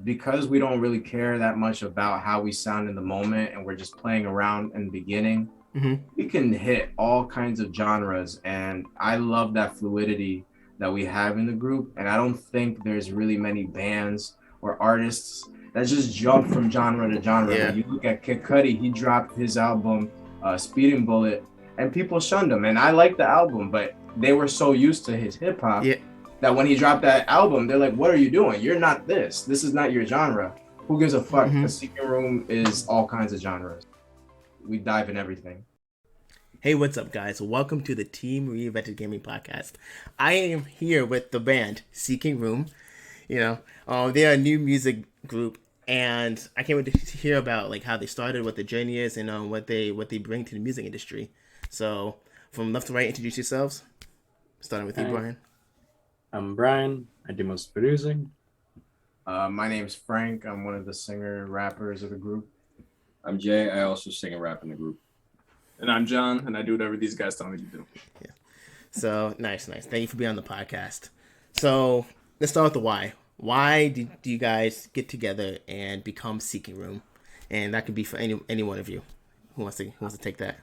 because we don't really care that much about how we sound in the moment and we're just playing around in the beginning, we can hit all kinds of genres. And I love that fluidity that we have in the group. And I don't think there's really many bands or artists that just jump from genre to genre. Yeah. Like you look at Kid Cudi, he dropped his album, Speeding Bullet, and people shunned him. And I like the album, but they were so used to his hip hop that when he dropped that album, they're like, what are you doing? You're not this. This is not your genre. Who gives a fuck? The Secret Room is all kinds of genres. We dive in everything. Hey, what's up, guys? Welcome to the Team Reinvented Gaming Podcast. I am here with the band Seeking Room. You know, they're a new music group, and I can't wait to hear about like how they started, what the journey is, and what they bring to the music industry. So, from left to right, introduce yourselves. Starting with you, Brian. I'm Brian. I do most producing. My name's Frank. I'm one of the singer-rappers of the group. I'm Jay. I also sing and rap in the group. And I'm John, and I do whatever these guys tell me to do. Yeah. So, nice. Thank you for being on the podcast. So, let's start with the why. Why do you guys get together and become Seeking Room? And that could be for any one of you. Who wants to take that?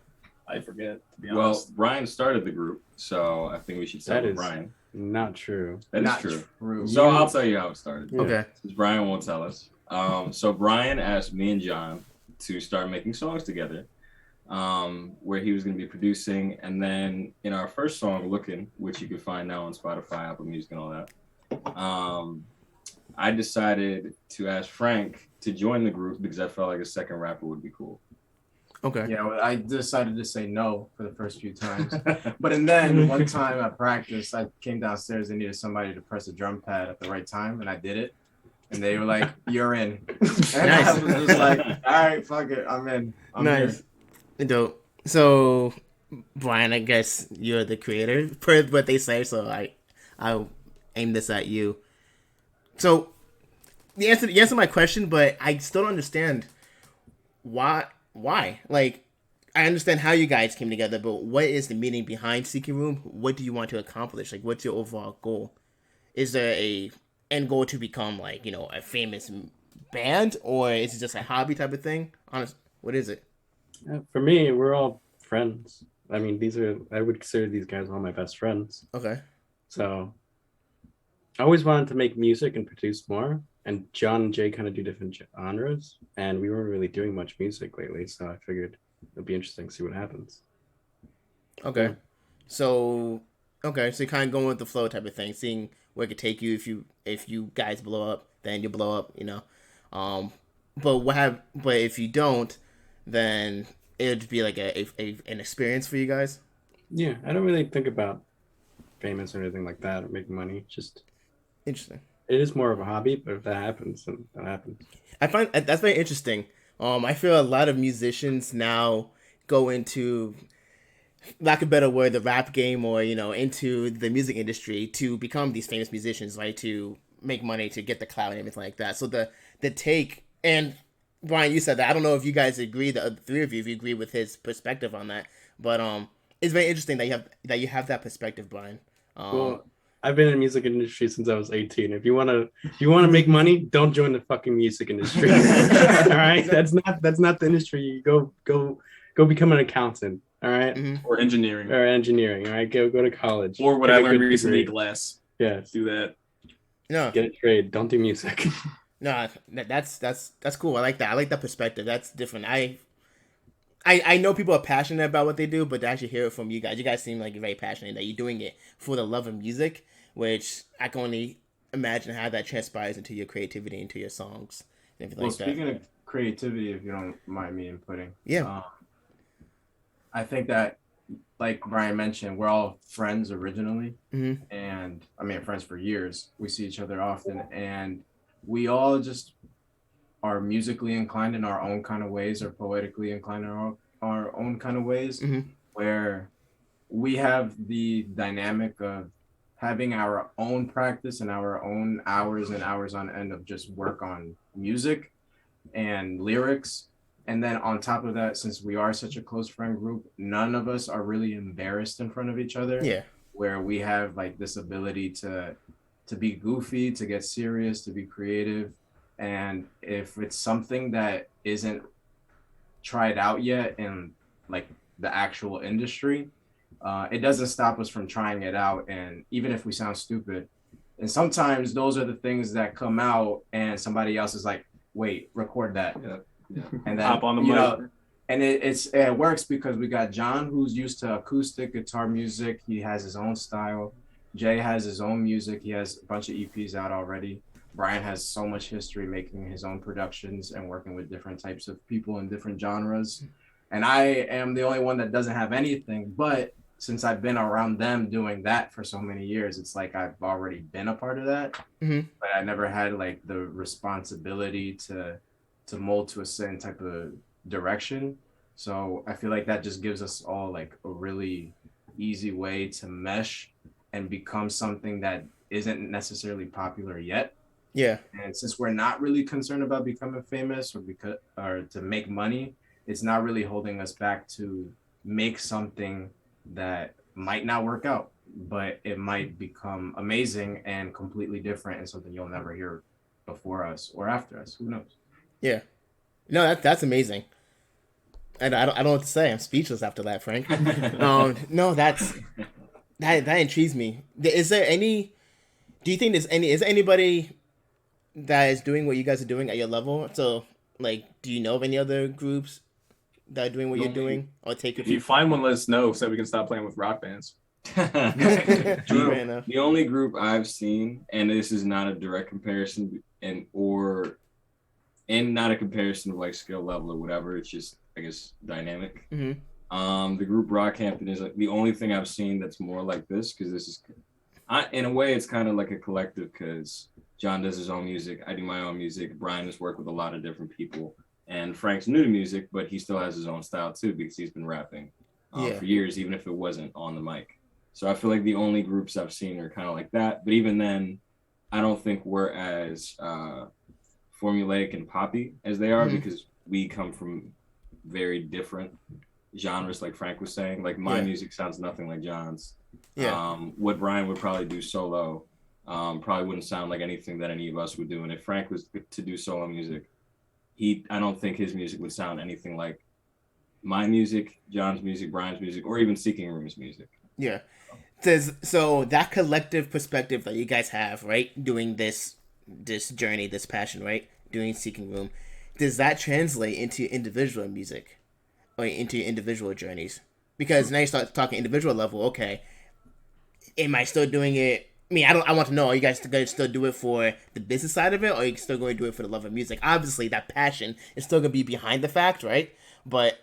I forget, to be Well, honest. Brian started the group, so I think we should start with Brian. Not true. That is Not true. So I'll tell you how it started. Yeah. Okay. Since Brian won't tell us. So Brian asked me and John to start making songs together, where he was going to be producing. And then in our first song, Looking, which you can find now on Spotify, Apple Music, and all that, I decided to ask Frank to join the group because I felt like a second rapper would be cool. Okay. Yeah, well, I decided to say no for the first few times. But and then one time at practice, I came downstairs and needed somebody to press a drum pad at the right time, and I did it. And they were like, "You're in." And I was just like, "All right, fuck it, I'm in." I'm nice. here. Dope. So, Brian, I guess you're the creator, per what they say. So I'll aim this at you. So, you answer my question, but I still don't understand why. Like, I understand how you guys came together, but what is the meaning behind Seeking Room? What do you want to accomplish? Like, what's your overall goal? Is there a end goal to become, like, a famous band, or is it just a hobby type of thing? Honestly, what is it? For me, we're all friends. I mean, I would consider these guys all my best friends. Okay. So I always wanted to make music and produce more. And John and Jay kind of do different genres. And we weren't really doing much music lately. So I figured it'd be interesting to see what happens. Okay. Yeah. So you're kind of going with the flow type of thing, seeing where it could take you. If you guys blow up, then you blow up, But if you don't, then it'd be like an experience for you guys. Yeah, I don't really think about famous or anything like that or making money. Just Interesting. it is more of a hobby, but if that happens, then that happens. I find that's very interesting. I feel a lot of musicians now go into, lack of a better word, the rap game, or into the music industry to become these famous musicians, right? To make money, to get the clout and everything like that. So the take, and Brian, you said that. I don't know if you guys agree, the three of you, if you agree with his perspective on that, but it's very interesting that you have that perspective, Brian. Well, I've been in the music industry since I was 18. If you wanna make money, don't join the fucking music industry. All right, that's not the industry. You go become an accountant. All right, Or engineering. or engineering. All right, go to college. Or what Get I a learned good recently, degree. glass. Yes, Do that. No, get a trade. Don't do music. no, that's cool. I like that. I like that perspective. That's different. I know people are passionate about what they do, but to actually hear it from you guys seem like you're very passionate, that you're doing it for the love of music, which I can only imagine how that transpires into your creativity, into your songs, and everything Well, like that. speaking of creativity, if you don't mind me inputting, Yeah. I think that, like Brian mentioned, we're all friends originally, and I mean friends for years. We see each other often, and we all just are musically inclined in our own kind of ways, or poetically inclined in our own kind of ways, where we have the dynamic of having our own practice and our own hours and hours on end of just work on music and lyrics. And then on top of that, since we are such a close friend group, none of us are really embarrassed in front of each other. Yeah. Where we have like this ability to be goofy, to get serious, to be creative. And if it's something that isn't tried out yet in like the actual industry, it doesn't stop us from trying it out. And even if we sound stupid, and sometimes those are the things that come out and somebody else is like, wait, record that. Yeah. And then, Hop on the you mic. know, and it works because we got John, who's used to acoustic guitar music. He has his own style. Jay has his own music. He has a bunch of EPs out already. Brian has so much history making his own productions and working with different types of people in different genres. And I am the only one that doesn't have anything. But since I've been around them doing that for so many years, it's like I've already been a part of that. Mm-hmm. But I never had like the responsibility to mold to a certain type of direction. So I feel like that just gives us all like a really easy way to mesh and become something that isn't necessarily popular yet. Yeah. And since we're not really concerned about becoming famous or to make money, it's not really holding us back to make something that might not work out, but it might become amazing and completely different and something you'll never hear before us or after us. Who knows? Yeah. No, that's amazing. And I don't know what to say. I'm speechless after that, Frank. No, that intrigues me. Is there any? Do you think is there anybody that is doing what you guys are doing at your level? So, like, do you know of any other groups that are doing what you're doing, or take If you find one, let us know so we can stop playing with rock bands. True. The only group I've seen, and this is not a direct comparison, and not a comparison of like skill level or whatever. It's just, I guess, dynamic. Mm-hmm. The group Rockhampton is like the only thing I've seen that's more like this, because this is, in a way, it's kind of like a collective, because John does his own music, I do my own music, Brian has worked with a lot of different people, and Frank's new to music, but he still has his own style too, because he's been rapping for years, even if it wasn't on the mic. So I feel like the only groups I've seen are kind of like that. But even then, I don't think we're as formulaic and poppy as they are, because we come from very different genres, like Frank was saying. Like my music sounds nothing like John's. Yeah. What Brian would probably do solo probably wouldn't sound like anything that any of us would do. And if Frank was to do solo music, I don't think his music would sound anything like my music, John's music, Brian's music, or even Seeking Room's music. Yeah. So that collective perspective that you guys have, right, doing this journey, this passion, right, doing Seeking Room, does that translate into individual music or into your individual journeys? Because now you start talking individual level. Okay, am I still doing it? I mean, I want to know, are you guys going to still do it for the business side of it, or are you still going to do it for the love of music? Obviously, that passion is still going to be behind the fact, right? But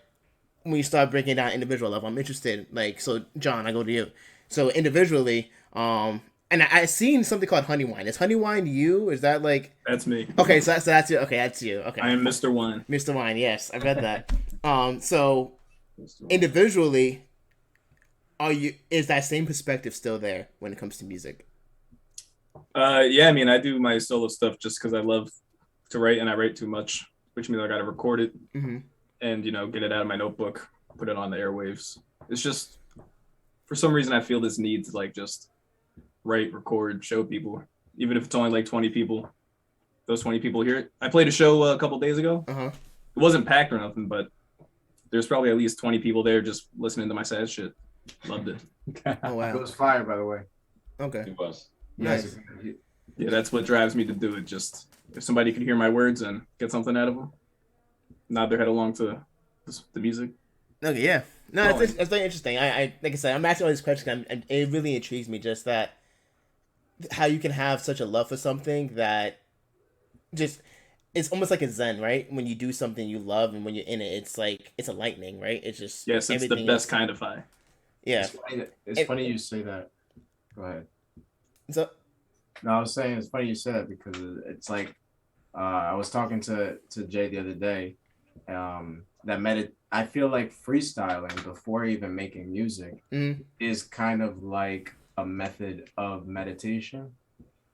when you start breaking down individual level, I'm interested. Like, so John, I go to you. So individually, and I seen something called Honey Wine. Is Honey Wine you? Is that like? That's me. Okay, so that's you. Okay, that's you. Okay. I am Mr. Wine. Mr. Wine. Yes, I read that. So individually, is that same perspective still there when it comes to music? Yeah, I mean, I do my solo stuff just because I love to write, and I write too much, which means I got to record it and get it out of my notebook, put it on the airwaves. It's just, for some reason, I feel this need to like just write, record, show people, even if it's only like 20 people. Those 20 people hear it. I played a show a couple days ago. It wasn't packed or nothing, but there's probably at least 20 people there just listening to my sad shit. Loved it. Oh wow, It was fire, by the way. Okay. It was. Nice. Yeah, that's what drives me to do it. Just if somebody could hear my words and get something out of them, nod their head along to the music. Okay, yeah. No, it's very interesting. I like I said, I'm asking all these questions. And it really intrigues me just that how you can have such a love for something that just it's almost like a zen, right? When you do something you love and when you're in it, it's like it's a lightning, right? It's just yes, it's the best kind of high. Yeah, it's funny you say that. Go ahead. So, no, I was saying it's funny you said that because it's like I was talking to Jay the other day. I feel like freestyling before even making music is kind of like a method of meditation.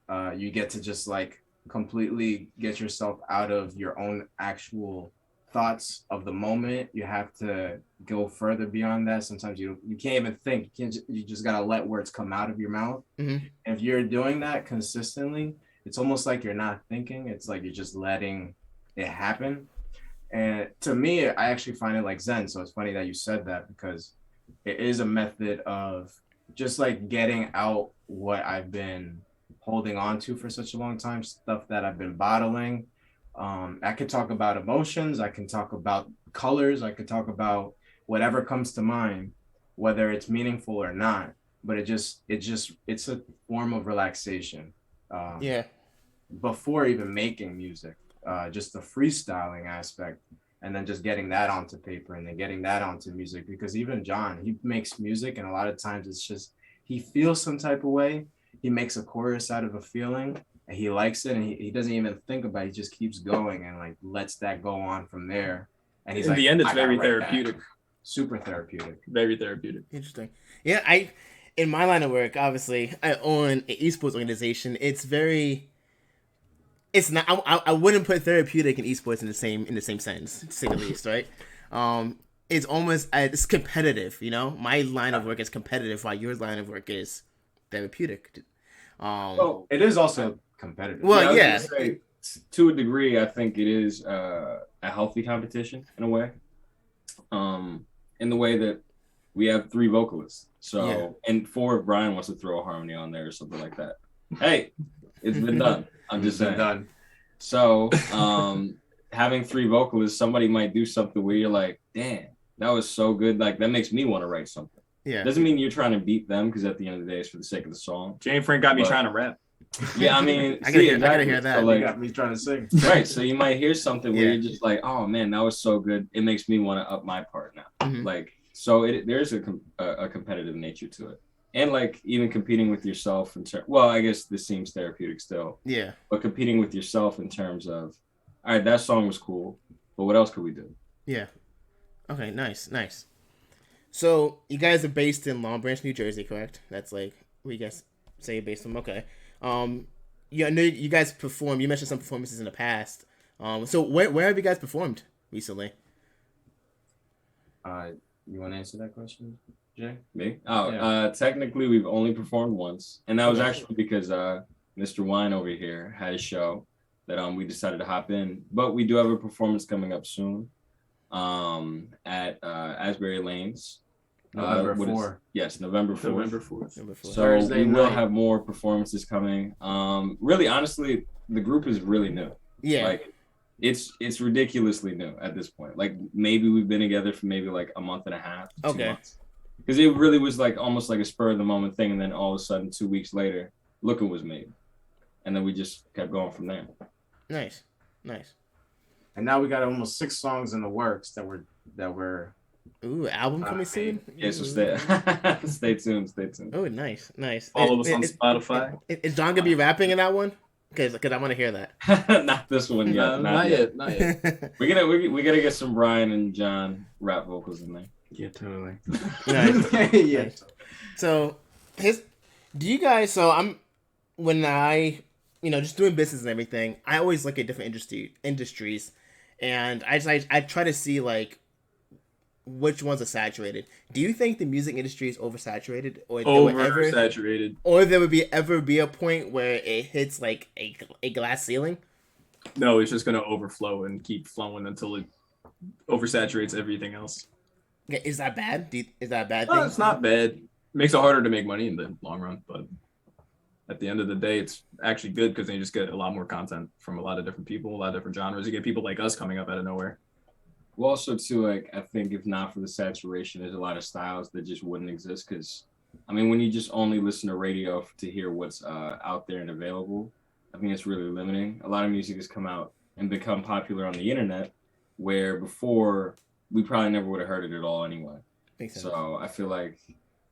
You get to just like completely get yourself out of your own actual thoughts of the moment. You have to go further beyond that. Sometimes you can't even think. You just gotta let words come out of your mouth. And if you're doing that consistently, it's almost like you're not thinking. It's like you're just letting it happen. And to me, I actually find it like Zen. So it's funny that you said that, because it is a method of just like getting out what I've been holding on to for such a long time, stuff that I've been bottling. I could talk about emotions. I can talk about colors. I could talk about whatever comes to mind, whether it's meaningful or not. But it's a form of relaxation. Yeah. Before even making music, just the freestyling aspect, and then just getting that onto paper and then getting that onto music. Because even John, he makes music, and a lot of times it's just he feels some type of way. He makes a chorus out of a feeling, and he likes it, and he doesn't even think about it. He just keeps going and like lets that go on from there. And he's in like, the end, it's "I gotta very write therapeutic. that." Super therapeutic. Very therapeutic. Interesting. Yeah, in my line of work, obviously, I own an esports organization. It's not. I wouldn't put therapeutic and esports in the same sentence, to say the least, right? It's almost it's competitive. You know, my line of work is competitive, while your line of work is therapeutic. Well, it is also competitive. Well, I yeah. was gonna say, to a degree, I think it is a healthy competition in a way. In the way that we have 3 vocalists. So, Yeah. and 4 if Brian wants to throw a harmony on there or something like that. Hey, it's been done. I'm just saying. Done. So, having 3 vocalists, somebody might do something where you're like, damn, that was so good. Like, that makes me want to write something. Yeah. Doesn't mean you're trying to beat them, because at the end of the day, it's for the sake of the song. Jane Frank got me But- trying to rap. Yeah, I mean, I gotta hear that. So, Like, like, got me trying to sing. right. So you might hear something where Yeah. you're just like, oh man, that was so good. It makes me want to up my part now. Mhm. Like, so there's a competitive nature to it. And like even competing with yourself well, I guess this seems therapeutic still, Yeah. but competing with yourself in terms of, all right, that song was cool, but what else could we do? Yeah. Okay. Nice. So you guys are based in Long Branch, New Jersey, correct? That's like where you guys say you're based from. Okay. Yeah, I know you guys perform. You mentioned some performances in the past. So where have you guys performed recently? You want to answer that question, Jay? Me? Oh, Yeah. technically we've only performed once, and that was actually because Mr. Wine over here had a show that we decided to hop in. But we do have a performance coming up soon, at Asbury Lanes. November what is- 4. Yes, November 4th. November 4th. Number 4. So Thursday we will night. have more performances coming. Really, honestly, the group is really new. Yeah. Like, it's ridiculously new at this point. Like, maybe we've been together for maybe like a month and a half, 2 Okay. months. Because it really was like almost like a spur of the moment thing, and then all of a sudden 2 weeks later, Lookin' was made, and then we just kept going from there. Nice. And now we got almost 6 songs in the works that we're Ooh, album coming soon. Yeah, so Ooh. stay tuned. Oh, nice. Follow us on Spotify. Is John gonna be rapping in that one? Because I want to hear that. Not this one yet. Not yet. Not yet. We gotta get some Brian and John rap vocals in there. Yeah, totally. Nice. yeah. So, do you guys? So when I, just doing business and everything, I always look at different industries, and I try to see like which ones are saturated. Do you think the music industry is oversaturated, or Oversaturated. or there would ever be a point where it hits like a glass ceiling? No, it's just gonna overflow and keep flowing until it oversaturates everything else. Okay, is that bad? Is that a bad thing? Well, it's not bad. It makes it harder to make money in the long run, but at the end of the day, it's actually good because then you just get a lot more content from a lot of different people, a lot of different genres. You get people like us coming up out of nowhere. Well, also too, like I think if not for the saturation, there's a lot of styles that just wouldn't exist. Because, I mean, when you just only listen to radio to hear what's out there and available, I think it's really limiting. A lot of music has come out and become popular on the internet, where before we probably never would have heard it at all anyway. Makes sense. So I feel like,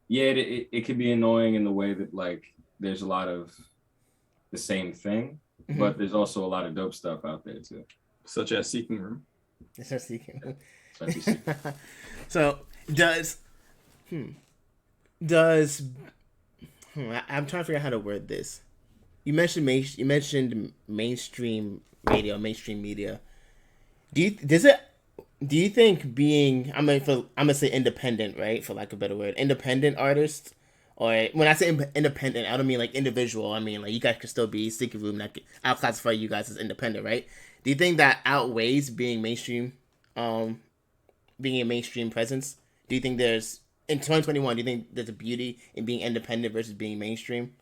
yeah, it could be annoying in the way that like there's a lot of the same thing, Mhm. but there's also a lot of dope stuff out there too. Such as Seeking Room. It's just seeking. So I just see- So I'm trying to figure out how to word this. You mentioned mainstream radio, mainstream media. Do you think being I'm gonna say independent, right, for lack of a better word, independent artists or when I say independent, I don't mean like individual. I mean like you guys could still be secret room. I'll classify you guys as independent, right? Do you think that outweighs being mainstream, being a mainstream presence? Do you think there's in 2021? Do you think there's a beauty in being independent versus being mainstream?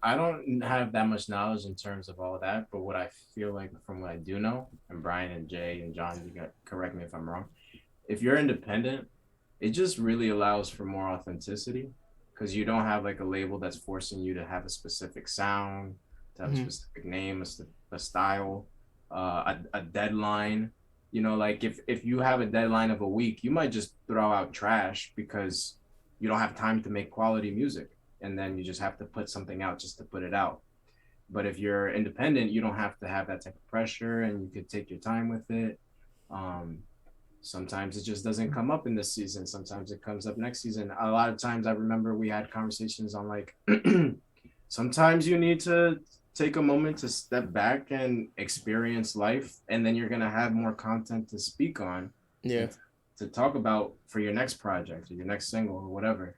I don't have that much knowledge in terms of all of that, but what I feel like from what I do know, and Brian and Jay and John, you got correct me if I'm wrong. If you're independent, it just really allows for more authenticity because you don't have like a label that's forcing you to have a specific sound, to have a specific name, a style, a deadline. You know, like if you have a deadline of a week, you might just throw out trash because you don't have time to make quality music. And then you just have to put something out just to put it out. But if you're independent, you don't have to have that type of pressure and you could take your time with it. Sometimes it just doesn't come up in this season. Sometimes it comes up next season. A lot of times I remember we had conversations on like, sometimes you need to take a moment to step back and experience life. And then you're going to have more content to speak on. Yeah. To talk about for your next project or your next single or whatever.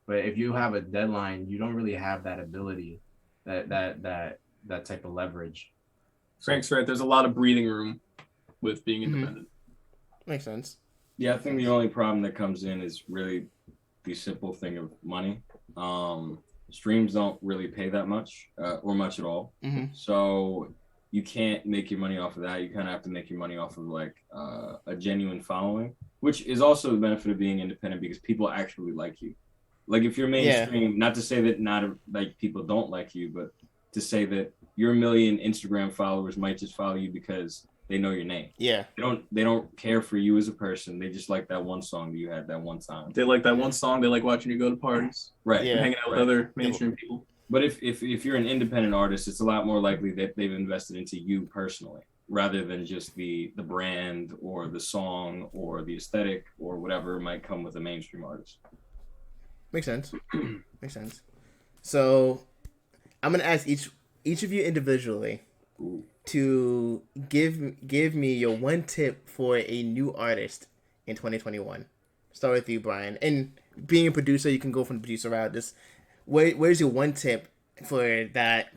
But if you have a deadline, you don't really have that ability, that type of leverage. Frank's right. There's a lot of breathing room with being independent. Makes sense. Yeah, I think the only problem that comes in is really the simple thing of money. Streams don't really pay that much or much at all. So you can't make your money off of that. You kind of have to make your money off of like a genuine following, which is also the benefit of being independent because people actually like you. Like if you're mainstream, not to say that not like people don't like you, but to say that your 1 million Instagram followers might just follow you because they know your name. Yeah. They don't care for you as a person. They just like that one song that you had that one time. They like that one song. They like watching you go to parties. Right. Yeah. Hanging out with other mainstream people. But if you're an independent artist, it's a lot more likely that they've invested into you personally rather than just the brand or the song or the aesthetic or whatever might come with a mainstream artist. Makes sense. Makes sense. So, I'm gonna ask each of you individually to give me your one tip for a new artist in 2021. Start with you, Brian. And being a producer, you can go from the producer route. Where's your one tip for that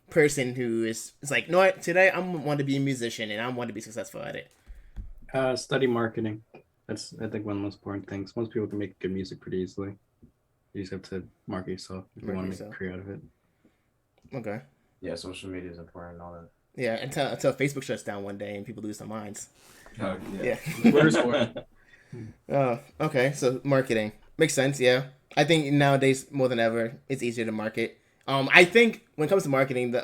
person who is like, no, today I want to be a musician and I want to be successful at it? Study marketing. That's I think one of the most important things. Most people can make good music pretty easily. You just have to market yourself if you want to make a career out of it. Okay. Yeah, social media is important and all that. Yeah, until Facebook shuts down one day and people lose their minds. Oh, yeah. Twitter's for it. Oh, okay. So marketing makes sense. Yeah, I think nowadays more than ever, it's easier to market. I think when it comes to marketing,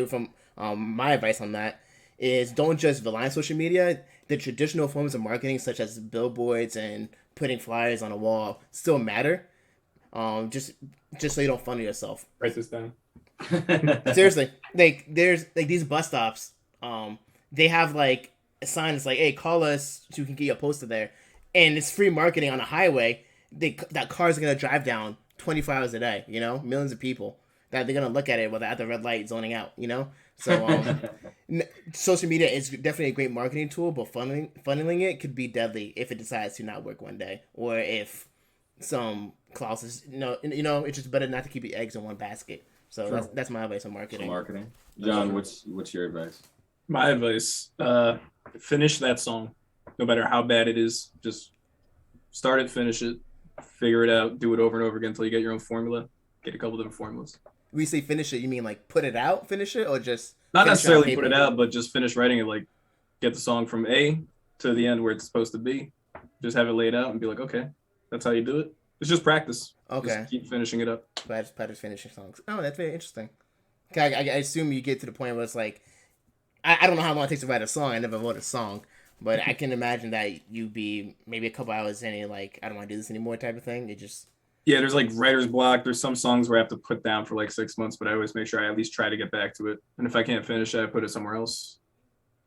from my advice on that is don't just rely on social media. The traditional forms of marketing, such as billboards and putting flyers on a wall, still matter. Just so you don't funnel yourself. Write this down. Seriously, like there's like these bus stops. They have like a sign that's like, "Hey, call us so we can get you a poster there," and it's free marketing on a highway. That cars are gonna drive down 24 hours a day. You know, millions of people that they're gonna look at it while they're at the red light zoning out. You know, so social media is definitely a great marketing tool, but funneling it could be deadly if it decides to not work one day, or if some clauses, it's just better not to keep your eggs in one basket. So that's my advice on marketing. John, what's your advice? My advice: finish that song, no matter how bad it is. Just start it, finish it, figure it out, do it over and over again until you get your own formula. Get a couple different formulas. When you say finish it, you mean like put it out, finish it, or just not necessarily put it out, but just finish writing it. Like get the song from A to the end where it's supposed to be. Just have it laid out and be like, okay, that's how you do it. It's just practice. Okay. Just keep finishing it up. Practice finishing songs. Oh, that's very interesting. I assume you get to the point where it's like, I don't know how long it takes to write a song. I never wrote a song, but I can imagine that you'd be maybe a couple hours in and like, I don't want to do this anymore type of thing. Yeah, there's like writer's block. There's some songs where I have to put down for like 6 months, but I always make sure I at least try to get back to it. And if I can't finish it, I put it somewhere else.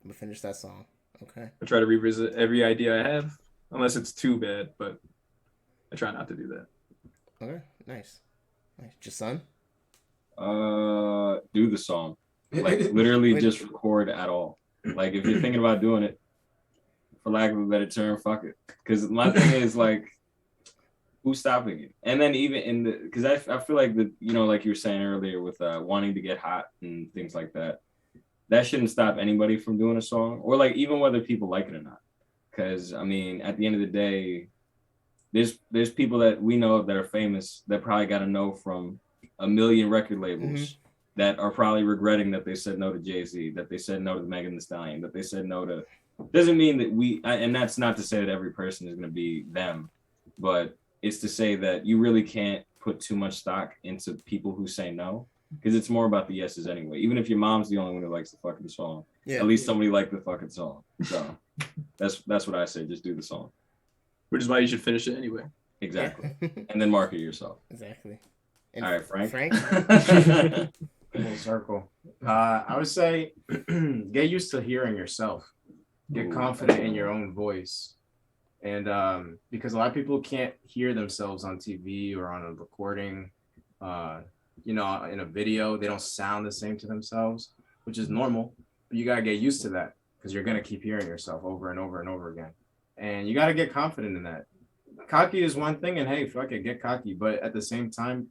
But finish that song. Okay. I try to revisit every idea I have, unless it's too bad, but I try not to do that. Okay, nice. Just son? Do the song. Like literally just record at all. Like if you're thinking about doing it, for lack of a better term, fuck it. Because my thing is like, Who's stopping you? And then even in the, because I feel like the, you know, like you were saying earlier with wanting to get hot and things like that, that shouldn't stop anybody from doing a song, or like even whether people like it or not. Because I mean, at the end of the day, there's people that we know that are famous that probably got to know from a million record labels that are probably regretting that they said no to Jay-Z, that they said no to Megan Thee Stallion, that they said no to. Doesn't mean that and that's not to say that every person is going to be them, but it's to say that you really can't put too much stock into people who say no, because it's more about the yeses anyway. Even if your mom's the only one who likes the fucking song, at least somebody liked the fucking song. So that's what I say. Just do the song. Which is why you should finish it anyway. Exactly. And then market yourself. Exactly. And all right, Frank. Full circle. I would say get used to hearing yourself. Get confident in your own voice. And because a lot of people can't hear themselves on TV or on a recording, you know, in a video, they don't sound the same to themselves, which is normal. But you got to get used to that because you're going to keep hearing yourself over and over and over again. And you got to get confident in that. Cocky is one thing, and hey, fuck it, get cocky. But at the same time,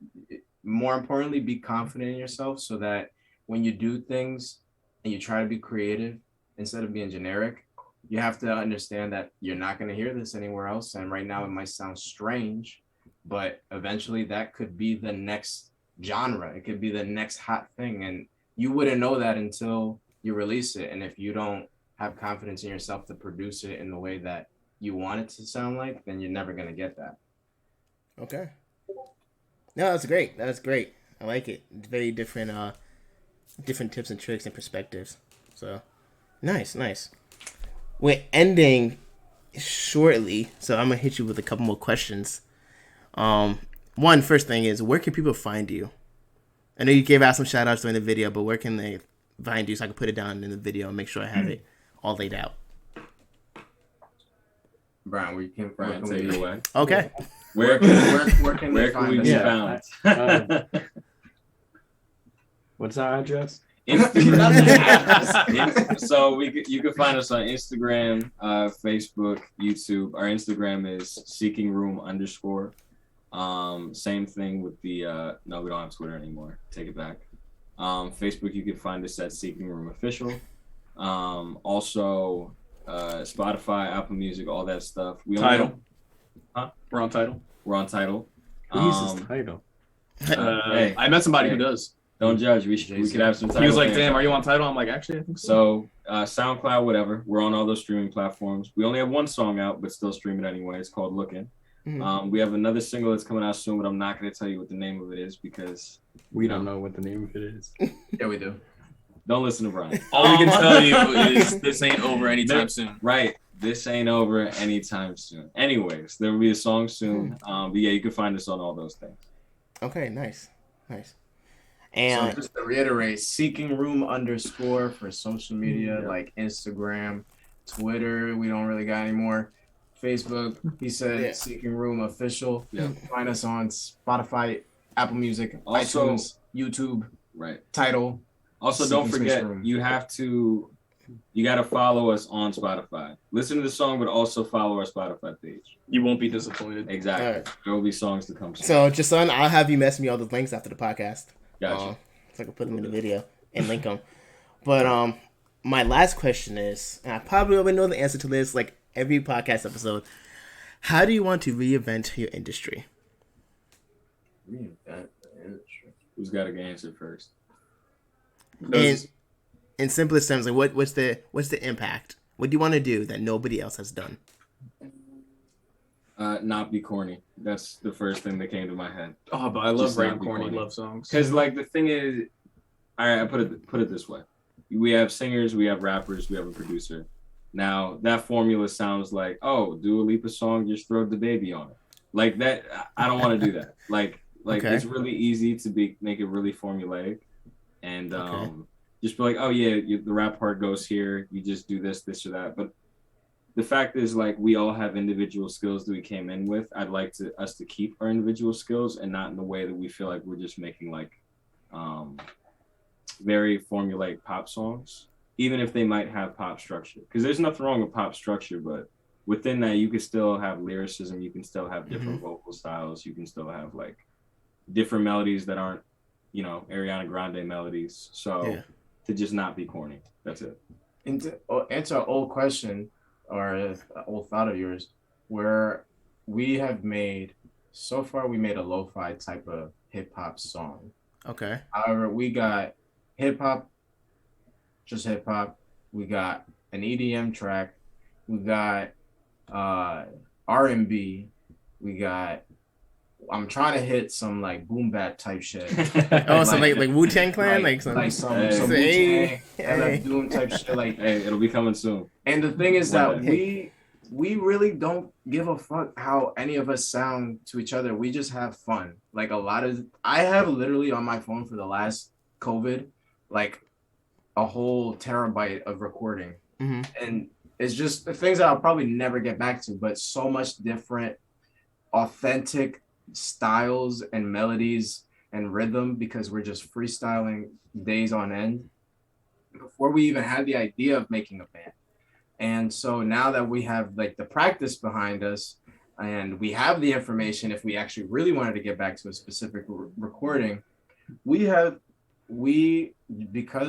more importantly, be confident in yourself so that when you do things and you try to be creative instead of being generic, you have to understand that you're not going to hear this anywhere else. And right now it might sound strange, but eventually that could be the next genre. It could be the next hot thing. And you wouldn't know that until you release it. And if you don't have confidence in yourself to produce it in the way that you want it to sound like, then you're never going to get that. Okay. No, that's great. That's great. I like it. It's very different, different tips and tricks and perspectives. So nice. We're ending shortly, so I'm gonna hit you with a couple more questions. First thing is, where can people find you? I know you gave out some shout outs during the video, but where can they find you so I can put it down in the video and make sure I have it all laid out? Brian, we can take it away. Okay. Where can we be found? What's our address? Instagram. So you can find us on Instagram, Facebook, YouTube. Our Instagram is seekingroom_. Same thing with the no, we don't have Twitter anymore. Take it back. Facebook, you can find us at Seeking Room Official. Also Spotify, Apple Music, all that stuff. Tidal. We're on Tidal. We're on Tidal. Who uses Tidal? Hey, I met somebody who does. Don't judge. We could have some Tidal. He was like, "Damn, are you on Tidal?" I'm like, "Actually, I think so." So SoundCloud, whatever. We're on all those streaming platforms. We only have one song out, but still stream it anyway. It's called "Looking." We have another single that's coming out soon, but I'm not going to tell you what the name of it is because we don't know what the name of it is. Yeah, we do. Don't listen to Brian. All we can tell you is this ain't over anytime soon. Right. This ain't over anytime soon. Anyways, there will be a song soon. But yeah, you can find us on all those things. Okay, nice. And so just to reiterate, Seeking Room _, for social media like Instagram, Twitter. We don't really got any more. Facebook, he said Seeking Room Official. Yeah. Find us on Spotify, Apple Music, also, iTunes, YouTube, Tidal. Also, don't forget, you got to follow us on Spotify. Listen to the song, but also follow our Spotify page. You won't be disappointed. Exactly. Right. There will be songs to come soon. So, Jason, I'll have you message me all the links after the podcast. Gotcha. So I can put them in the video and link them. But my last question is, and I probably already know the answer to this, like every podcast episode, how do you want to reinvent your industry? Reinvent the industry. Who's got to answer first? In simplest terms, like what's the impact? What do you want to do that nobody else has done? Not be corny. That's the first thing that came to my head. Oh, but I love writing corny love songs. Because like the thing is, I put it this way: we have singers, we have rappers, we have a producer. Now that formula sounds like, oh, Dua Lipa song, just throw the baby on it. Like that, I don't want to do that. Like okay. It's really easy to make it really formulaic, and just be like, oh yeah, the rap part goes here. You just do this or that. But the fact is, like, we all have individual skills that we came in with. I'd like us to keep our individual skills and not in the way that we feel like we're just making like very formulaic pop songs, even if they might have pop structure. Because there's nothing wrong with pop structure, but within that, you can still have lyricism, you can still have different vocal styles, you can still have like different melodies that aren't, you know, Ariana Grande melodies. So to just not be corny, that's it. And to answer an old question or an old thought of yours, where we have made so far, we made a lo-fi type of hip hop song. Okay. However, we got hip hop, just hip hop. We got an EDM track. We got R&B. We got. I'm trying to hit some like boom bap type shit. Some like Wu-Tang Clan, like some Wu-Tang, LF Doom type shit. Like, hey, it'll be coming soon. And the thing is that we really don't give a fuck how any of us sound to each other. We just have fun. Like I have literally on my phone for the last COVID, like a whole terabyte of recording. And it's just the things that I'll probably never get back to, but so much different, authentic styles and melodies and rhythm, because we're just freestyling days on end before we even had the idea of making a band. And so now that we have like the practice behind us and we have the information, if we actually really wanted to get back to a specific recording, because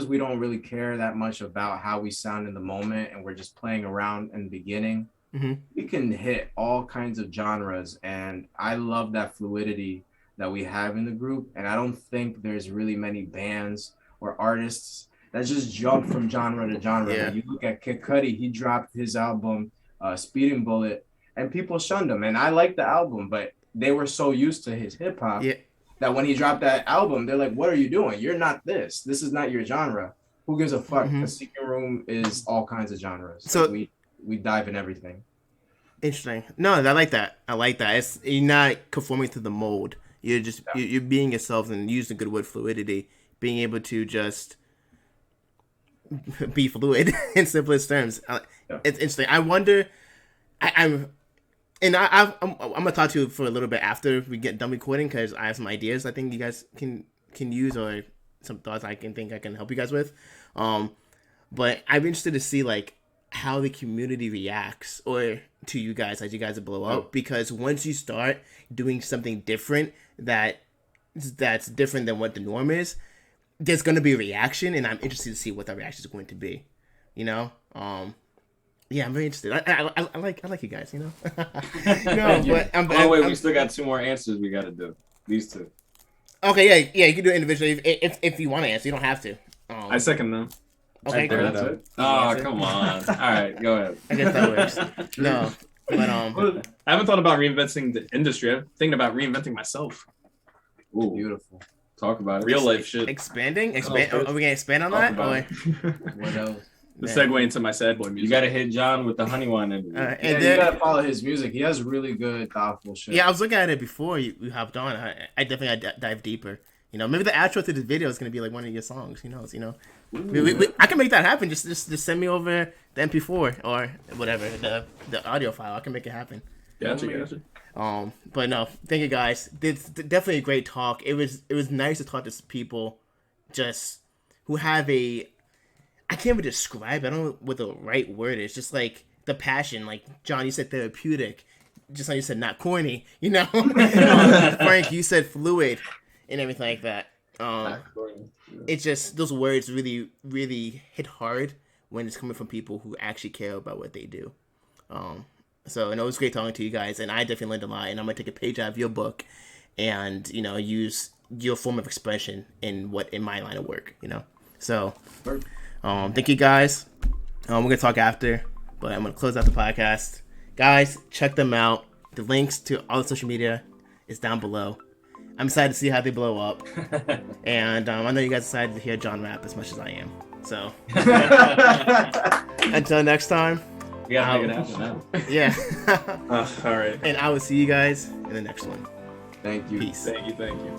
we don't really care that much about how we sound in the moment and we're just playing around in the beginning, we can hit all kinds of genres. And I love that fluidity that we have in the group. And I don't think there's really many bands or artists that just jump from genre to genre. When you look at Kid Cudi, he dropped his album, Speeding Bullet, and people shunned him. And I like the album, but they were so used to his hip hop that when he dropped that album, they're like, what are you doing? You're not this. This is not your genre. Who gives a fuck? The Secret Room is all kinds of genres. So like we dive in everything. Interesting. No, I like that. It's, you're not conforming to the mold. You're just you're being yourself and using good word fluidity, being able to just be fluid in simplest terms. It's interesting. I wonder. I'm gonna talk to you for a little bit after we get done recording, because I have some ideas I think you guys can use, or some thoughts I can help you guys with. But I'm interested to see like how the community reacts or to you guys as you guys blow up, because once you start doing something different that's different than what the norm is, there's going to be a reaction, and I'm interested to see what that reaction is going to be, you know. Yeah, I'm very interested. I like you guys, you know. But we still got 2 more answers we got to do. These 2. Okay, yeah, you can do it individually if you want to answer. You don't have to. I second them. Okay, that's it. Oh, come on. All right, go ahead. I guess that works. No, but I haven't thought about reinventing the industry. I'm thinking about reinventing myself. Ooh, beautiful. Talk about it. Real life shit. Expanding? Are we gonna expand on that? Or what else? The segue into my sad boy music. You gotta hit John with the honey wine interview. And then, you gotta follow his music. He has really good, thoughtful shit. Yeah, I was looking at it before you hopped on. I definitely dive deeper. You know, maybe the outro to this video is gonna be like one of your songs. Who knows? You know, I can make that happen. Just send me over the MP4 or whatever the audio file. I can make it happen. Gotcha. But no, thank you guys. It's definitely a great talk. It was nice to talk to people just who have I can't even describe. I don't know what the right word is. Just like the passion. Like John, you said therapeutic. Just like you said, not corny. You know, Frank, you said fluid and everything like that. It's just those words really, really hit hard when it's coming from people who actually care about what they do. So, it was great talking to you guys, and I definitely learned a lot, and I'm going to take a page out of your book and, you know, use your form of expression in my line of work, you know. So, thank you guys. We're going to talk after, but I'm going to close out the podcast. Guys, check them out. The links to all the social media is down below. I'm excited to see how they blow up. And I know you guys excited to hear John rap as much as I am. So, until next time. We gotta make it happen now. Yeah. All right. And I will see you guys in the next one. Thank you. Peace. Thank you.